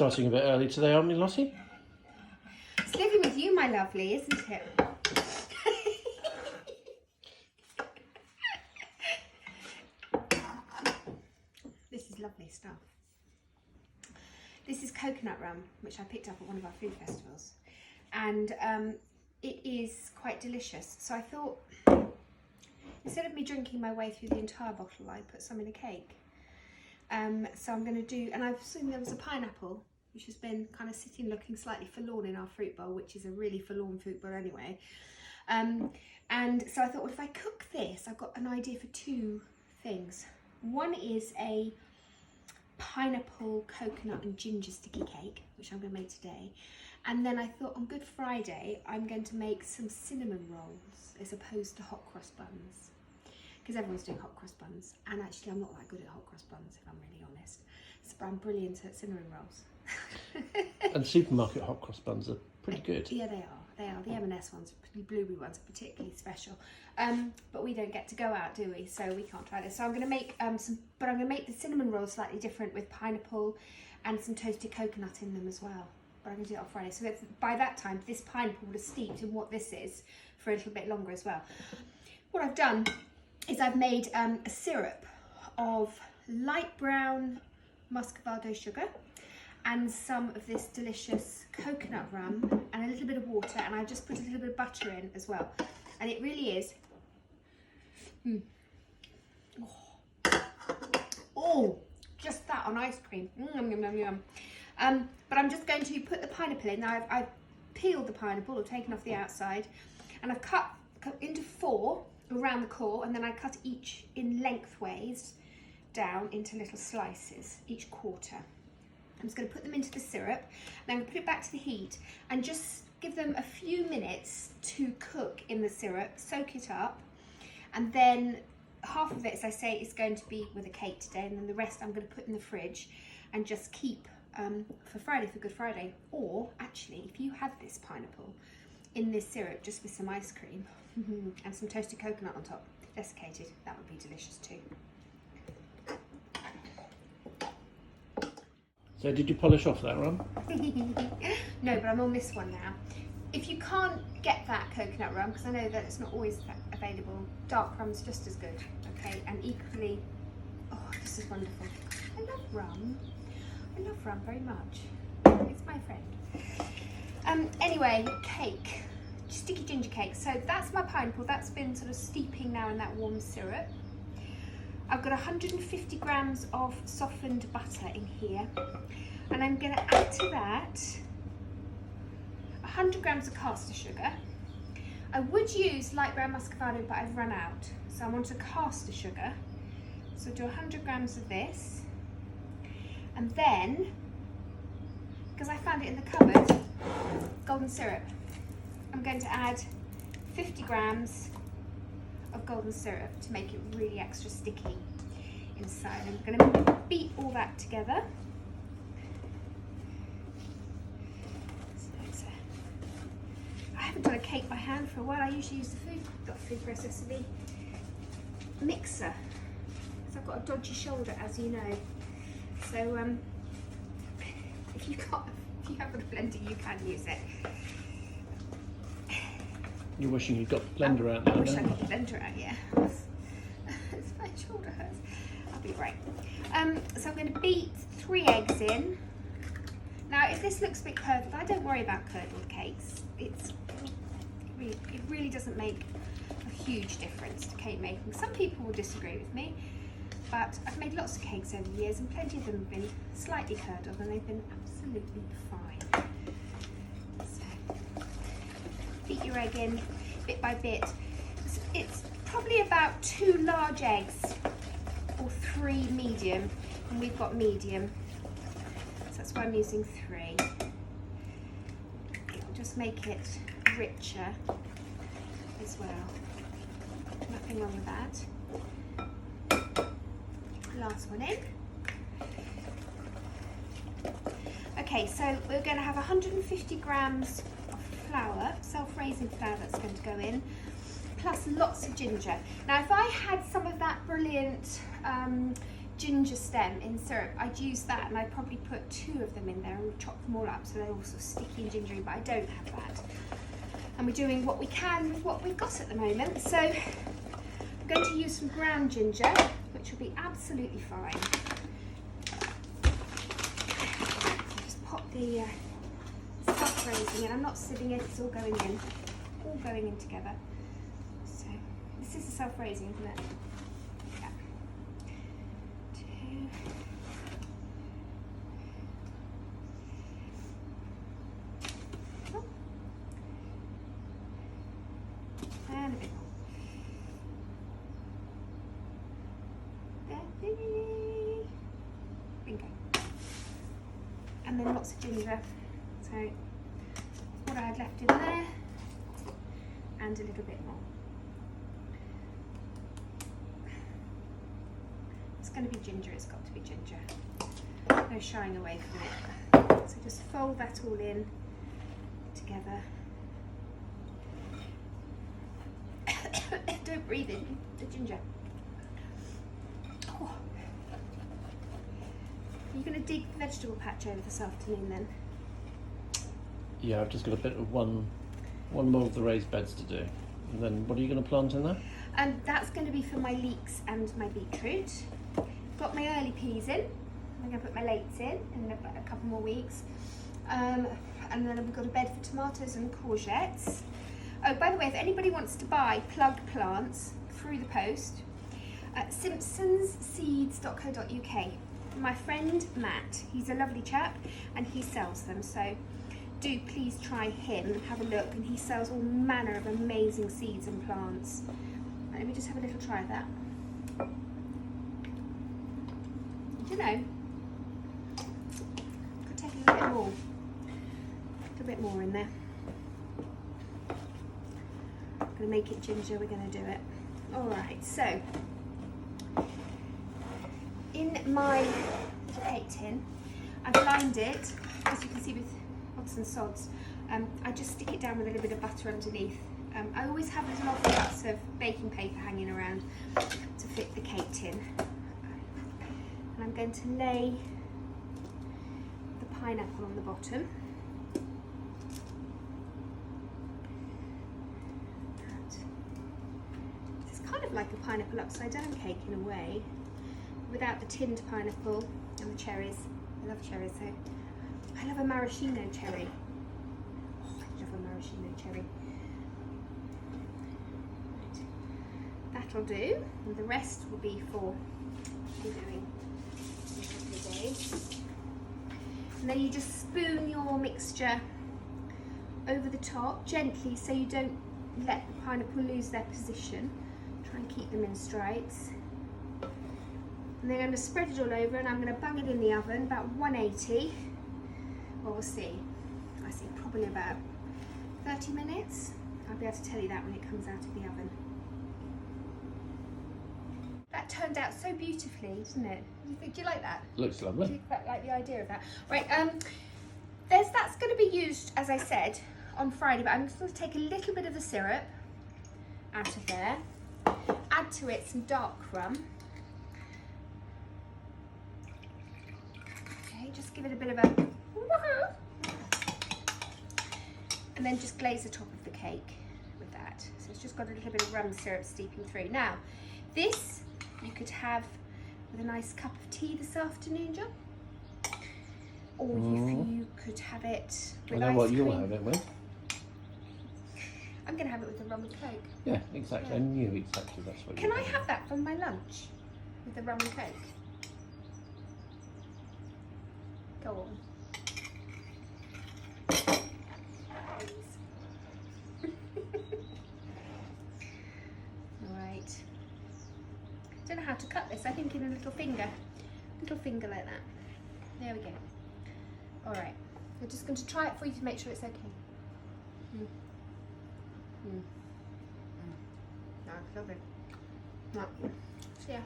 Starting a bit early today, aren't we, Lottie? It's living with you, my lovely, isn't it? This is lovely stuff. This is coconut rum, which I picked up at one of our food festivals. And it is quite delicious. So I thought, instead of me drinking my way through the entire bottle, I put some in a cake. So I'm going to do, and I've seen there was a pineapple, which has been kind of sitting looking slightly forlorn in our fruit bowl, which is a really forlorn fruit bowl anyway. And so I thought, well, if I cook this, I've got an idea for two things. One is a pineapple, coconut and ginger sticky cake, which I'm going to make today. And then I thought on Good Friday, I'm going to make some cinnamon rolls as opposed to hot cross buns. Because everyone's doing hot cross buns. And actually, I'm not that good at hot cross buns, if I'm really honest. So I'm brilliant at cinnamon rolls. And supermarket hot cross buns are pretty good. Yeah, they are. They are. The M&S ones, the blueberry ones, are particularly special. But we don't get to go out, do we? So we can't try this. So I'm going to make but I'm going to make the cinnamon rolls slightly different with pineapple and some toasted coconut in them as well. But I'm going to do it on Friday. So that by that time, this pineapple would have steeped in what this is for a little bit longer as well. What I've done is I've made a syrup of light brown muscovado sugar and some of this delicious coconut rum and a little bit of water, and I just put a little bit of butter in as well. And it really is oh, just that on ice cream. Yum, yum, yum, yum. But I'm just going to put the pineapple in. Now I've peeled the pineapple or taken off the outside, and I've cut into 4 around the core, and then I cut each in lengthways down into little slices, each quarter. I'm just going to put them into the syrup, and I'm going to put it back to the heat and just give them a few minutes to cook in the syrup, soak it up, and then half of it, as I say, is going to be with a cake today, and then the rest I'm going to put in the fridge and just keep for Friday, for Good Friday. Or actually, if you have this pineapple in this syrup just with some ice cream and some toasted coconut on top, desiccated, that would be delicious too. So did you polish off that rum? No, but I'm on this one now. If you can't get that coconut rum, because I know that it's not always available, dark rum's just as good, okay? And equally, oh, this is wonderful. I love rum. I love rum very much. It's my friend. Anyway, cake. Sticky ginger cake. So that's my pineapple. That's been sort of steeping now in that warm syrup. I've got 150 grams of softened butter in here, and I'm going to add to that 100 grams of caster sugar. I would use light brown muscovado, but I've run out, so I want a caster sugar. So do 100 grams of this, and then, because I found it in the cupboard, golden syrup. I'm going to add 50 grams of golden syrup to make it really extra sticky inside. I'm going to beat all that together. So I haven't done a cake by hand for a while. I usually use the food processor mixer, because I've got a dodgy shoulder, as you know. So if you have a blender, you can use it. You're wishing you'd got the blender out now. I wish I got the blender out, yeah. My shoulder hurts. I'll be right. So I'm going to beat 3 eggs in. Now, if this looks a bit curdled, I don't worry about curdled cakes. It really doesn't make a huge difference to cake making. Some people will disagree with me, but I've made lots of cakes over the years, and plenty of them have been slightly curdled, and they've been absolutely fine. Beat your egg in bit by bit. It's probably about 2 large eggs or 3 medium, and we've got medium, so that's why I'm using 3. It'll just make it richer as well. Nothing wrong with that. Last one in. Okay, so we're going to have 150 grams flour, self-raising flour that's going to go in, plus lots of ginger. Now if I had some of that brilliant ginger stem in syrup, I'd use that, and I'd probably put 2 of them in there and chop them all up so they're all sort of sticky and gingery, but I don't have that. And we're doing what we can with what we've got at the moment. So I'm going to use some ground ginger, which will be absolutely fine. Just pop the self-raising in. I'm not sieving it, it's all going in together. So this is a self-raising, isn't it? Yeah. 2. Oh. And a bit more. Bingo. And then lots of ginger. So what I had left in there, and a little bit more. It's going to be ginger, it's got to be ginger. No shying away from it. So just fold that all in together. Don't breathe in the ginger. Oh. Are you going to dig the vegetable patch over this afternoon then? Yeah, I've just got a bit of one more of the raised beds to do. And then what are you going to plant in there? That's going to be for my leeks and my beetroot. Got my early peas in. I'm going to put my lates in a couple more weeks. And then we've got a bed for tomatoes and courgettes. Oh, by the way, if anybody wants to buy plugged plants through the post, simpsonsseeds.co.uk. My friend Matt, he's a lovely chap and he sells them, so do please try him and have a look, and he sells all manner of amazing seeds and plants. Let me just have a little try of that. Do you know, could take a little bit more in there. I'm going to make it ginger, we're going to do it. Alright, so in my little cake tin, I've lined it, as you can see, with odds and sods. I just stick it down with a little bit of butter underneath. I always have little odd bits of baking paper hanging around to fit the cake tin. And I'm going to lay the pineapple on the bottom. It's kind of like a pineapple upside down cake in a way, without the tinned pineapple and the cherries. I love cherries, so I love a maraschino cherry. Oh, I love a maraschino cherry. Right. That'll do, and the rest will be for doing in a couple of days. And then you just spoon your mixture over the top gently, so you don't let the pineapple lose their position. Try and keep them in stripes. And then I'm going to spread it all over, and I'm going to bung it in the oven about 180. Well, we'll see. I see probably about 30 minutes. I'll be able to tell you that when it comes out of the oven. That turned out so beautifully, didn't it? Do you like that? Looks lovely. Do you like the idea of that? Right, that's going to be used, as I said, on Friday, but I'm just going to take a little bit of the syrup out of there, add to it some dark rum. Okay, just give it a bit of a woohoo, and then just glaze the top of the cake with that. So it's just got a little bit of rum syrup steeping through. Now, this you could have with a nice cup of tea this afternoon, John. Or you could have it with ice cream. I know what you'll have it with. I'm going to have it with the rum and coke. Yeah, exactly. Yeah. I knew exactly that's what you Can I have that for my lunch with the rum and coke? Go on. Right. Don't know how to cut this. I think in a little finger like that. There we go. All right. We're just going to try it for you to make sure it's okay. No, it's lovely. No. So yeah.